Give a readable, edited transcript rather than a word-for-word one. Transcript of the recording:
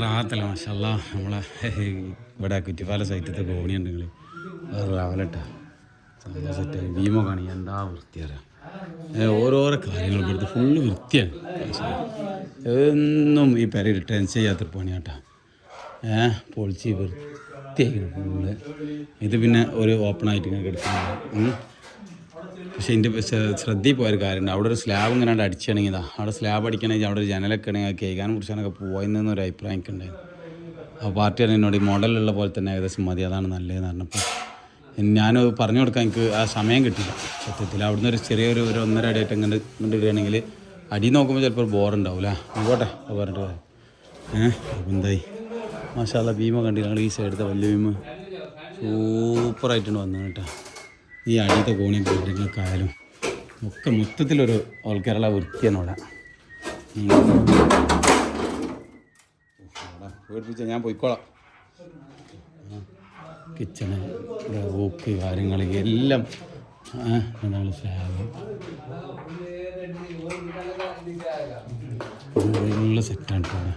റാഹത്തല്ല മാഷല്ലാ. നമ്മളെ ഇവിടെ കുറ്റിപ്പാല സൈറ്റത്തെ കോണിയുണ്ട്. നിങ്ങൾ വേറെ രാവിലെട്ടാ സംഭവം സെറ്റായി ഭീമോ കാണി എന്താ വൃത്തിയറിയാം. ഓരോരോ കാര്യങ്ങൾ ഇവിടുത്തെ ഫുള്ള് വൃത്തിയാണ്. എന്നും ഈ പെരയിൽ ടെൻസ് ചെയ്യാത്തൊരു പണിയാട്ടാ. പൊളിച്ച് വൃത്തിയാക്കണം ഫുള്ള്. ഇത് പിന്നെ ഒരു ഓപ്പണായിട്ട് ഇങ്ങനെ കിടക്കുന്നുണ്ട്. പക്ഷേ എൻ്റെ ശ്രദ്ധയിൽ പോയൊരു കാര്യമുണ്ട്. അവിടെ ഒരു സ്ലാബ് ഇങ്ങനെ അടിച്ചാണെങ്കിൽ അവിടെ സ്ലാബ് അടിക്കണമെങ്കിൽ അവിടെ ഒരു ജനലൊക്കെ ആണെങ്കിൽ കേൾക്കാനും കുറിച്ചാനൊക്കെ പോയെന്നൊരു അഭിപ്രായം എനിക്കുണ്ടായിരുന്നു. ആ പാർട്ടിയാണ് എന്നോട് ഈ മോഡലുള്ള പോലെ തന്നെ ഏകദേശം മതി, അതാണ് നല്ലതെന്ന് പറഞ്ഞപ്പോൾ ഞാൻ പറഞ്ഞു കൊടുക്കാൻ എനിക്ക് ആ സമയം കിട്ടില്ല സത്യത്തിൽ. അവിടുന്ന് ഒരു ചെറിയൊരു 1.5 അടിയായിട്ട് ഇങ്ങോട്ട് ഇടുകയാണെങ്കിൽ അടി നോക്കുമ്പോൾ ചിലപ്പോൾ ബോറുണ്ടാവില്ല. പോട്ടെ അത് പറഞ്ഞിട്ട് അപ്പോൾ എന്തായി മാഷാല്ലാ ഭീമ കണ്ടില്ല. ഞങ്ങൾ ഈ സൈഡത്തെ വലിയ ഭീമ സൂപ്പറായിട്ടുണ്ട് വന്നു കേട്ടോ. ഈ അടിയത്തെ കോണിയും ബിൽഡിങ്ങൊക്കെ ആയാലും ഒക്കെ മൊത്തത്തിലൊരു ഓൾ കേരള വൃത്തിയാണ് ഇവിടെ. പേടിപ്പിച്ച ഞാൻ പോയിക്കോളാം. കിച്ചണ് റൂക്ക് കാര്യങ്ങൾ എല്ലാം സ്ലാബ് ഫുള്ള് സെറ്റാണ്.